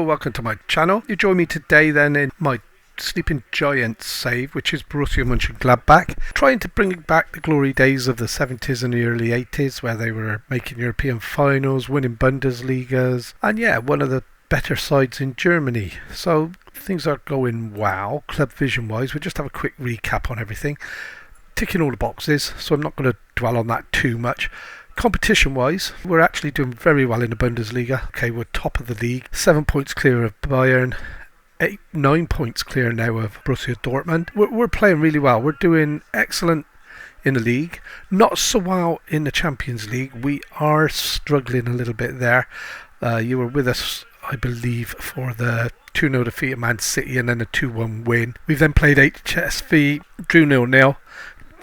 welcome to my channel. You join me today then in my Sleeping Giants save, which is Borussia Mönchengladbach, trying to bring back the glory days of the 70s and the early 80s where they were making European finals, winning Bundesligas, and yeah, one of the better sides in Germany. So things are going well, club vision wise. We'll just have a quick recap on everything, ticking all the boxes, so I'm not going to dwell on that too much. Competition wise, we're actually doing very well in the Bundesliga. Okay, we're top of the league, 7 points clear of Bayern, 9 points clear now of Borussia Dortmund. We're playing really well. We're doing excellent in the league, not so well in the Champions League. We are struggling a little bit there. You were with us, I believe, for the 2-0 defeat at Man City and then a 2-1 win. We've then played HSV, drew 0-0.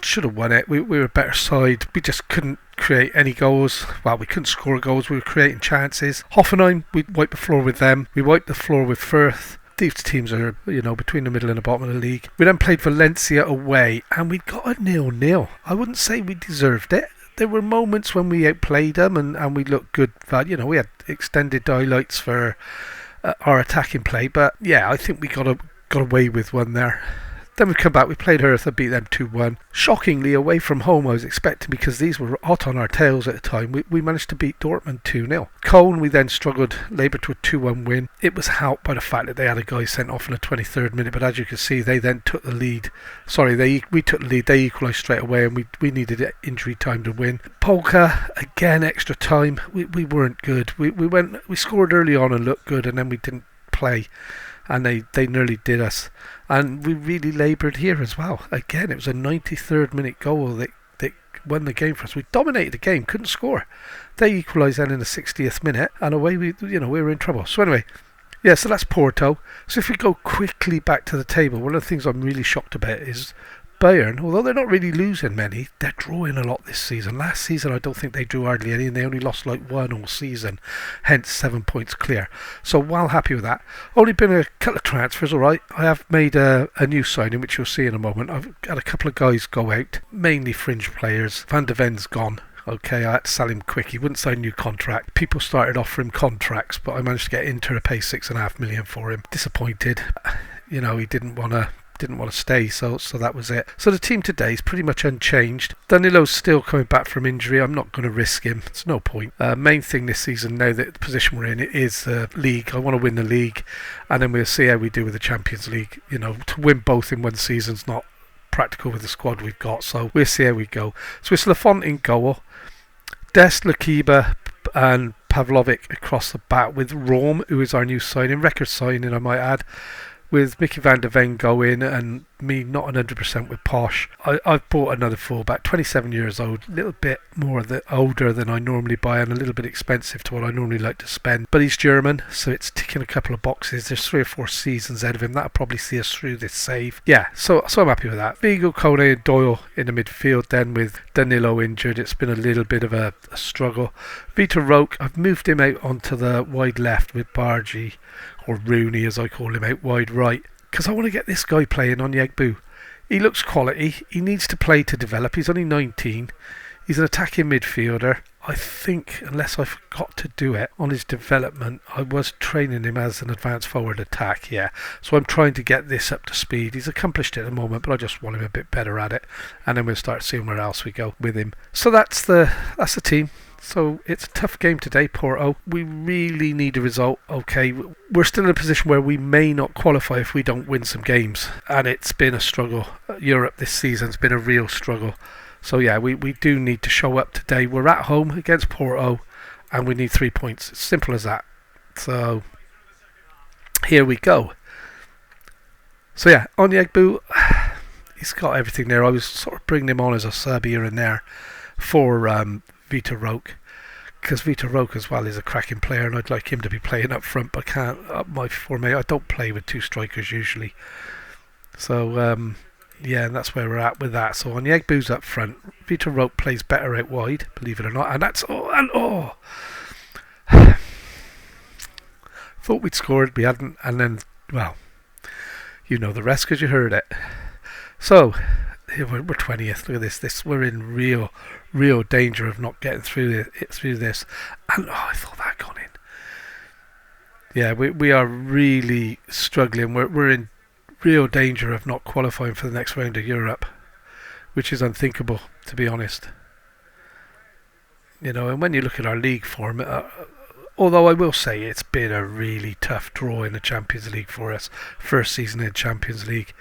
Should have won it. We were a better side. We just couldn't create any goals. Well, we couldn't score goals. We were creating chances. Hoffenheim, we wiped the floor with them. We wiped the floor with Fürth. These teams are, between the middle and the bottom of the league. We then played Valencia away and we got a 0-0. I wouldn't say we deserved it. There were moments when we outplayed them and we looked good. But, we had extended highlights for our attacking play. But, yeah, I think we got away with one there. Then we come back, we played Hertha, beat them 2-1. Shockingly, away from home, I was expecting, because these were hot on our tails at the time, we managed to beat Dortmund 2-0. Cologne, we then struggled, laboured to a 2-1 win. It was helped by the fact that they had a guy sent off in the 23rd minute, but as you can see, they then took the lead. We took the lead, they equalised straight away, and we needed injury time to win. Polka, again, extra time. We weren't good. We scored early on and looked good, and then we didn't play. And they nearly did us. And we really laboured here as well. Again, it was a 93rd minute goal that won the game for us. We dominated the game, couldn't score. They equalised then in the 60th minute, and away we were in trouble. So anyway, yeah, so that's Porto. So if we go quickly back to the table, one of the things I'm really shocked about is Bayern, although they're not really losing many, they're drawing a lot this season. Last season I don't think they drew hardly any, and they only lost like one all season, hence 7 points clear. So well happy with that. Only been a couple of transfers, alright. I have made a new signing, which you'll see in a moment. I've had a couple of guys go out, mainly fringe players. Van der Ven's gone. Okay, I had to sell him quick. He wouldn't sign a new contract. People started offering contracts, but I managed to get Inter to pay 6.5 million for him. Disappointed. He didn't want to stay, so that was it. So the team today is pretty much unchanged. Danilo's still coming back from injury. I'm not going to risk him. It's no point. Main thing this season, now that the position we're in, it is the league. I want to win the league, and then we'll see how we do with the Champions League. To win both in one season's not practical with the squad we've got, so we'll see how we go. So it's Lafont in goal, Dest, Lakiba and Pavlovic across the back, with Rom, who is our new signing, record signing I might add, with Mickey van der Ven going and me not 100% with Posh. I've bought another fullback, 27 years old, a little bit more older than I normally buy and a little bit expensive to what I normally like to spend. But he's German, so it's ticking a couple of boxes. There's 3 or 4 seasons out of him. That'll probably see us through this save. Yeah, so I'm happy with that. Vigo, Kone and Doyle in the midfield then, with Danilo injured. It's been a little bit of a struggle. Vitor Roque, I've moved him out onto the wide left with Bargi, or Rooney as I call him, out wide right, because I want to get this guy playing on Yegbu. He looks quality. He needs to play to develop. He's only 19. He's an attacking midfielder. I think, unless I forgot to do it on his development, I was training him as an advanced forward attack, yeah. So I'm trying to get this up to speed. He's accomplished it at the moment, but I just want him a bit better at it, and then we'll start seeing where else we go with him. So that's the team. So it's a tough game today, Porto. We really need a result. Okay, we're still in a position where we may not qualify if we don't win some games, and it's been a struggle. Europe this season's been a real struggle. So yeah, we do need to show up today. We're at home against Porto, and we need 3 points. It's simple as that. So here we go. So yeah, Onyegbu, he's got everything there. I was sort of bringing him on as a sub here and there for Vitor Roque, because Vitor Roque as well is a cracking player, and I'd like him to be playing up front, but can't. My formation, I don't play with 2 strikers usually. So yeah, and that's where we're at with that. So Onyegbu's up front. Vitor Roque plays better out wide, believe it or not, and that's thought we'd scored, we hadn't, and then, well, you know the rest because you heard it. So we're 20th. Look at this. We're in real danger of not getting through this. And I thought that gone in. Yeah, we are really struggling. We're in real danger of not qualifying for the next round of Europe, which is unthinkable, to be honest. And when you look at our league form, although I will say it's been a really tough draw in the Champions League for us, first season in Champions League.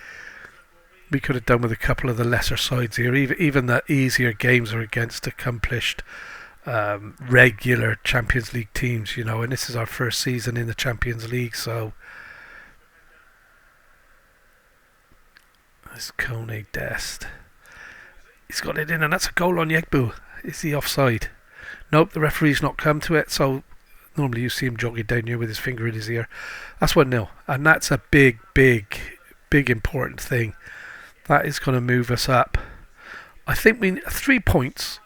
We could have done with a couple of the lesser sides here. Even the easier games are against accomplished, regular Champions League teams, and this is our first season in the Champions League, so it's Kone Dest. He's got it in, and that's a goal on Yegbu. Is he offside? Nope, the referee's not come to it, so normally you see him jogging down here with his finger in his ear. That's 1-0, and that's a big important thing. That is going to move us up. I think 3 points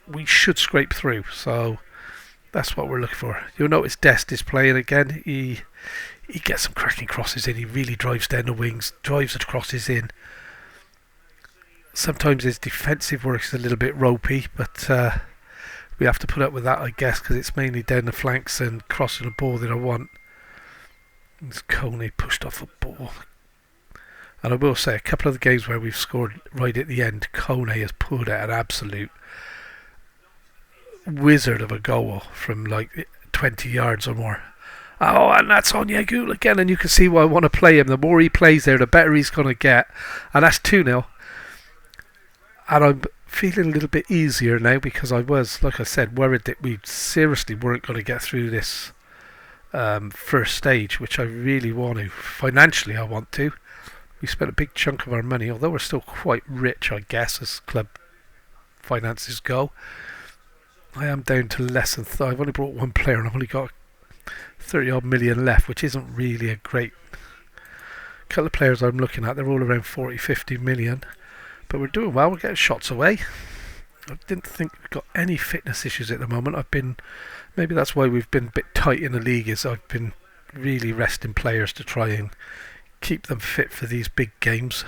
we should scrape through, so that's what we're looking for. You'll notice Dest is playing again. He gets some cracking crosses in. He really drives down the wings, drives the crosses in. Sometimes his defensive work is a little bit ropey, but we have to put up with that, I guess, because it's mainly down the flanks and crossing the ball that I want. It's Kone pushed off the ball. And I will say, a couple of the games where we've scored right at the end, Kone has pulled out an absolute wizard of a goal from like 20 yards or more. Oh, and that's on Yegul again, and you can see why I want to play him. The more he plays there, the better he's going to get. And that's 2-0. And I'm feeling a little bit easier now because I was, like I said, worried that we seriously weren't going to get through this first stage, which I really want to. Financially, I want to. We spent a big chunk of our money, although we're still quite rich, I guess, as club finances go. I am down to less than... I've only brought one player and I've only got 30-odd million left, which isn't really a great... couple of players I'm looking at, they're all around 40, 50 million. But we're doing well, we're getting shots away. I didn't think we've got any fitness issues at the moment. Maybe that's why we've been a bit tight in the league, is I've been really resting players to try and keep them fit for these big games.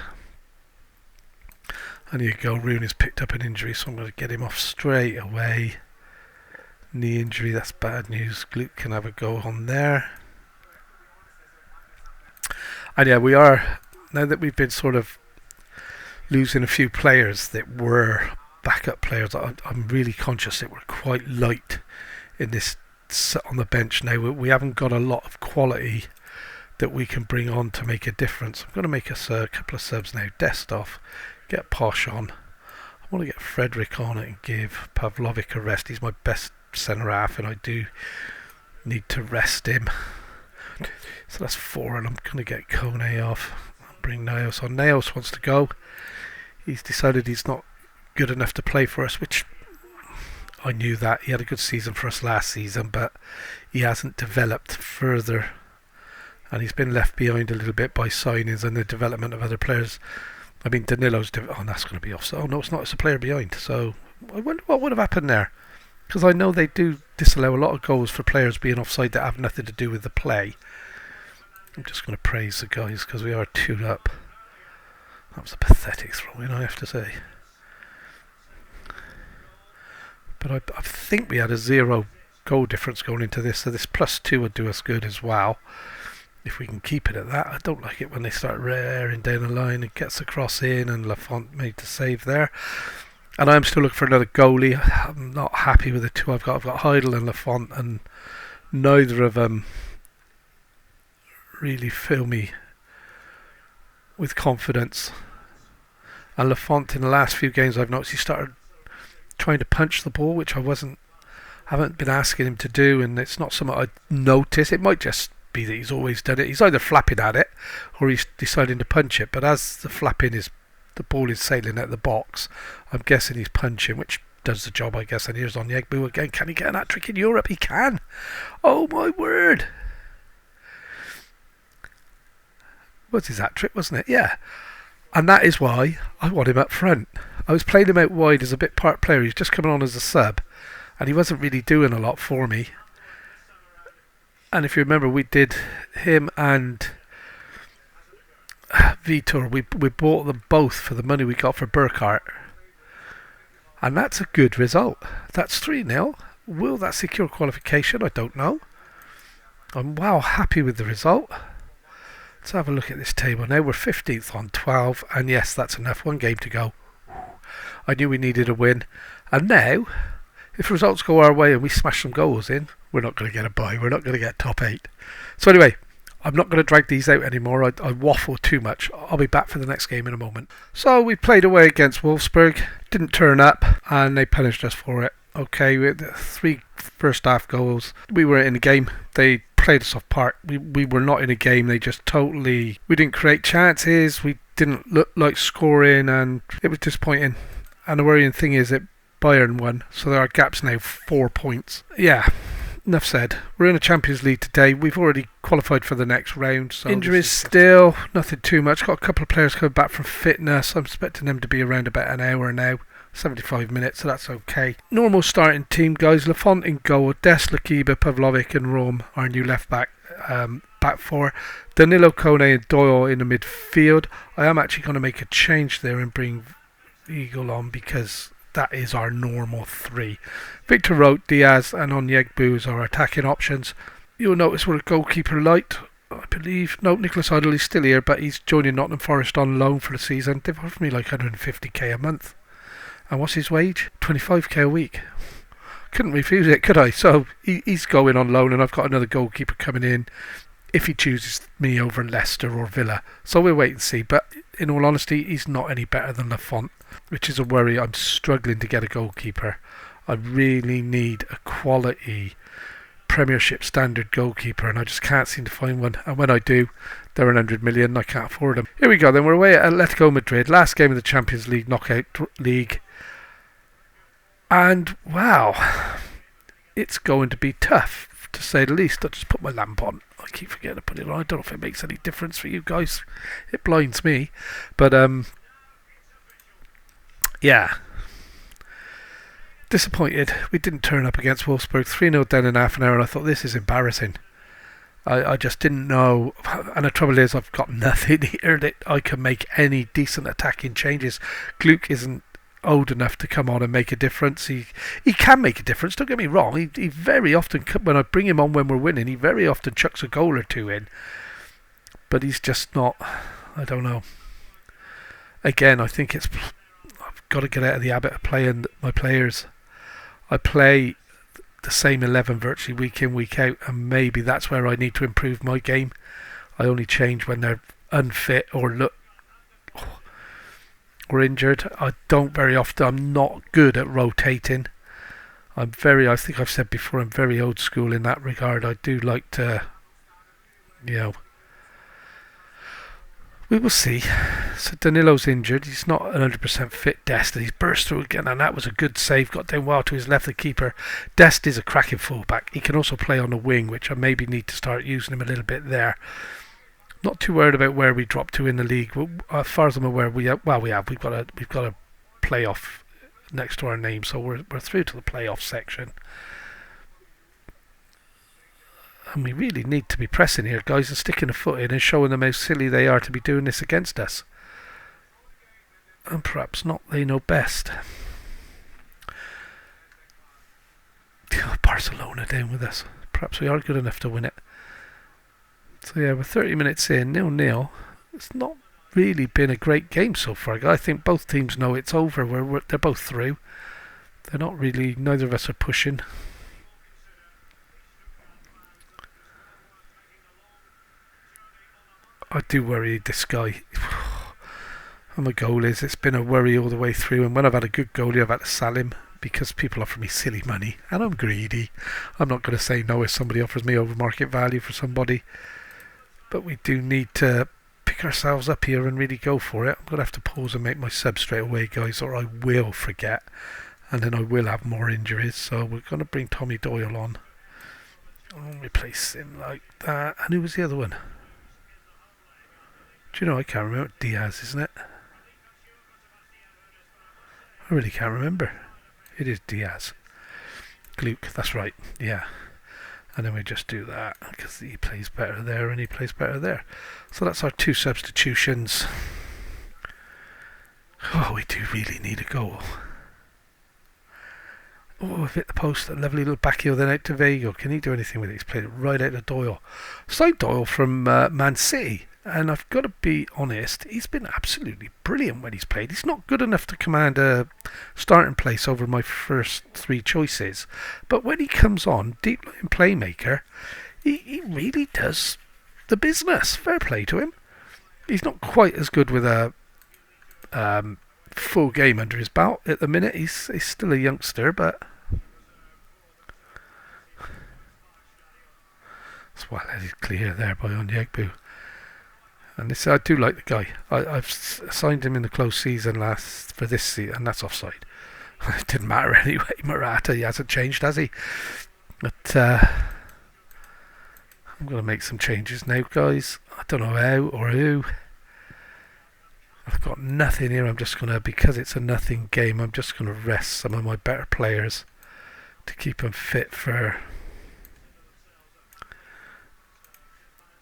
And here you go, Rooney's picked up an injury, so I'm going to get him off straight away. Knee injury, that's bad news. Luke can have a go on there. And yeah, we are, now that we've been sort of losing a few players that were backup players, I'm really conscious that we're quite light in this on the bench now. We haven't got a lot of quality that we can bring on to make a difference. I'm going to make us a couple of subs now. Dest off, get Posh on. I want to get Frederick on it and give Pavlovic a rest. He's my best centre half and I do need to rest him. So that's 4, and I'm going to get Kone off. I'll bring Naos on. Naos wants to go. He's decided he's not good enough to play for us, which I knew that. He had a good season for us last season, but he hasn't developed further. And he's been left behind a little bit by signings and the development of other players. I mean, Danilo's... that's going to be offside. Oh, no, it's not. It's a player behind. So I wonder what would have happened there. Because I know they do disallow a lot of goals for players being offside that have nothing to do with the play. I'm just going to praise the guys because we are 2 up. That was a pathetic throw-in, I have to say. But I think we had a 0 goal difference going into this, so this +2 would do us good as well. If we can keep it at that. I don't like it when they start raring down the line. It gets a cross in and Lafont made the save there. And I'm still looking for another goalie. I'm not happy with the 2 I've got. I've got Heidel and Lafont, and neither of them really fill me with confidence. And Lafont, in the last few games I've noticed, he started trying to punch the ball, which I haven't been asking him to do, and it's not something I notice. It might just be that he's always done it. He's either flapping at it or he's deciding to punch it, but as the flapping is, the ball is sailing at the box, I'm guessing he's punching, which does the job, I guess. And here's on Yegbu again. Can he get an hat-trick in Europe? He can. Oh my word. Was his hat-trick, wasn't it? Yeah. And that is why I want him up front. I was playing him out wide as a bit part player. He's just coming on as a sub, and he wasn't really doing a lot for me. And if you remember, we did him and Vitor. We bought them both for the money we got for Burkhardt. And that's a good result. That's 3-0. Will that secure qualification? I don't know. I'm well happy with the result. Let's have a look at this table now. We're 15th on 12, and yes, that's enough. One game to go. I knew we needed a win, and now, if results go our way and we smash some goals in, we're not going to get a bye. We're not going to get top 8. So anyway, I'm not going to drag these out anymore. I waffle too much. I'll be back for the next game in a moment. So we played away against Wolfsburg, didn't turn up, and they punished us for it. Okay, we had 3 first half goals. We were in the game. They played us off park. We were not in a game. They just totally... We didn't create chances. We didn't look like scoring, and it was disappointing. And the worrying thing is that Bayern won, so our gap's now 4 points. Yeah, enough said. We're in a Champions League today. We've already qualified for the next round. So injuries still, nothing too much. Got a couple of players coming back from fitness. I'm expecting them to be around about an hour now. 75 minutes, so that's okay. Normal starting team, guys. Lafont in goal. Dest, Lakiba, Pavlovic and Rome, our new left back. Back four. Danilo, Kone and Doyle in the midfield. I am actually going to make a change there and bring Eagle on because that is our normal 3. Victor Roth, Diaz and Onyegbu is our attacking options. You'll notice we're a goalkeeper light, I believe. No, Nicholas Idle is still here, but he's joining Nottingham Forest on loan for the season. They've offered me like 150k a month. And what's his wage? 25k a week. Couldn't refuse it, could I? So he's going on loan, and I've got another goalkeeper coming in if he chooses me over Leicester or Villa. So we'll wait and see. But in all honesty, he's not any better than Lafont, which is a worry. I'm struggling to get a goalkeeper. I really need a quality Premiership standard goalkeeper, and I just can't seem to find one. And when I do, they're 100 million. I can't afford them. Here we go. Then we're away at Atletico Madrid. Last game of the Champions League knockout league. And wow, it's going to be tough, to say the least. I just put my lamp on. I keep forgetting to put it on. I don't know if it makes any difference for you guys. It blinds me. But yeah. Disappointed. We didn't turn up against Wolfsburg. 3-0 down in half an hour, and I thought, this is embarrassing. I just didn't know. And the trouble is, I've got nothing here that I can make any decent attacking changes. Gluck isn't old enough to come on and make a difference. He can make a difference, don't get me wrong. He very often, when I bring him on when we're winning, he very often chucks a goal or 2 in. But he's just not, I don't know. Again, I think I've got to get out of the habit of playing my players. I play the same 11 virtually week in, week out, and maybe that's where I need to improve my game. I only change when they're unfit or look or injured. I don't very often. I'm not good at rotating. I think I've said before, I'm very old school in that regard. I do like to, we will see. So Danilo's injured. He's not 100% fit. Dest, he's burst through again, and that was a good save. Got down well to his left, the keeper. Dest is a cracking fullback. He can also play on the wing, which I maybe need to start using him a little bit there. Not too worried about where we drop to in the league. As far as I'm aware, we've got a playoff next to our name, so we're through to the playoff section. And we really need to be pressing here, guys, and sticking a foot in and showing them how silly they are to be doing this against us. And perhaps not, they know best. Barcelona down with us. Perhaps we are good enough to win it. So yeah, we're 30 minutes in, 0-0. It's not really been a great game so far. I think both teams know it's over. They're both through. They're not really, neither of us are pushing. I do worry this guy. And my goal is, it's been a worry all the way through. And when I've had a good goalie, I've had to sell him because people offer me silly money. And I'm greedy. I'm not going to say no if somebody offers me over market value for somebody. But we do need to pick ourselves up here and really go for it. I'm going to have to pause and make my sub straight away, guys, or I will forget. And then I will have more injuries. So we're going to bring Tommy Doyle on. I'll replace him like that. And who was the other one? Do you know, I can't remember. Diaz, isn't it? I really can't remember. It is Diaz. Gluck, that's right, yeah. And then we just do that because he plays better there and he plays better there. So that's our 2 substitutions. Oh, we do really need a goal. Oh, I've hit the post. A lovely little back heel then out to Vega. Can he do anything with it? He's played it right out of Doyle. Side Doyle from Man City. And I've got to be honest, he's been absolutely brilliant when he's played. He's not good enough to command a starting place over my first three choices. But when he comes on, deep line playmaker, he really does the business. Fair play to him. He's not quite as good with a full game under his belt at the minute. He's still a youngster, but that's well clear there by Onyegbu. And this, I do like the guy. I've signed him in the close season for this season, and that's offside. It didn't matter anyway. Murata, he hasn't changed, has he? But I'm going to make some changes now, guys. I don't know how or who. I've got nothing here. I'm just going to, because it's a nothing game, I'm just going to rest some of my better players to keep them fit for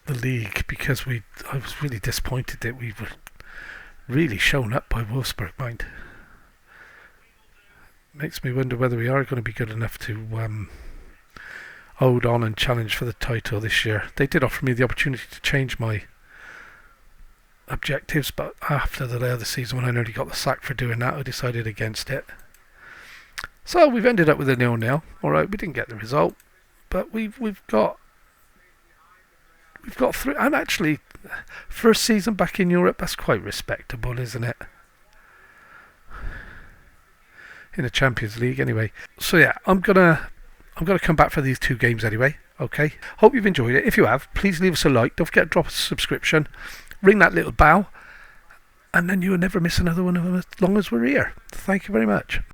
the league, because I was really disappointed that we were really shown up by Wolfsburg, mind. Makes me wonder whether we are going to be good enough to hold on and challenge for the title this year. They did offer me the opportunity to change my objectives, but after the other season when I nearly got the sack for doing that, I decided against it. So we've ended up with a 0-0. Alright, we didn't get the result, but we've got through, and actually first season back in Europe, that's quite respectable, isn't it? In the Champions League anyway. So yeah, I'm gonna come back for these two games anyway. Okay, hope you've enjoyed it. If you have, please leave us a like. Don't forget to drop us a subscription, ring that little bell, and then you'll never miss another one of them as long as we're here. Thank you very much.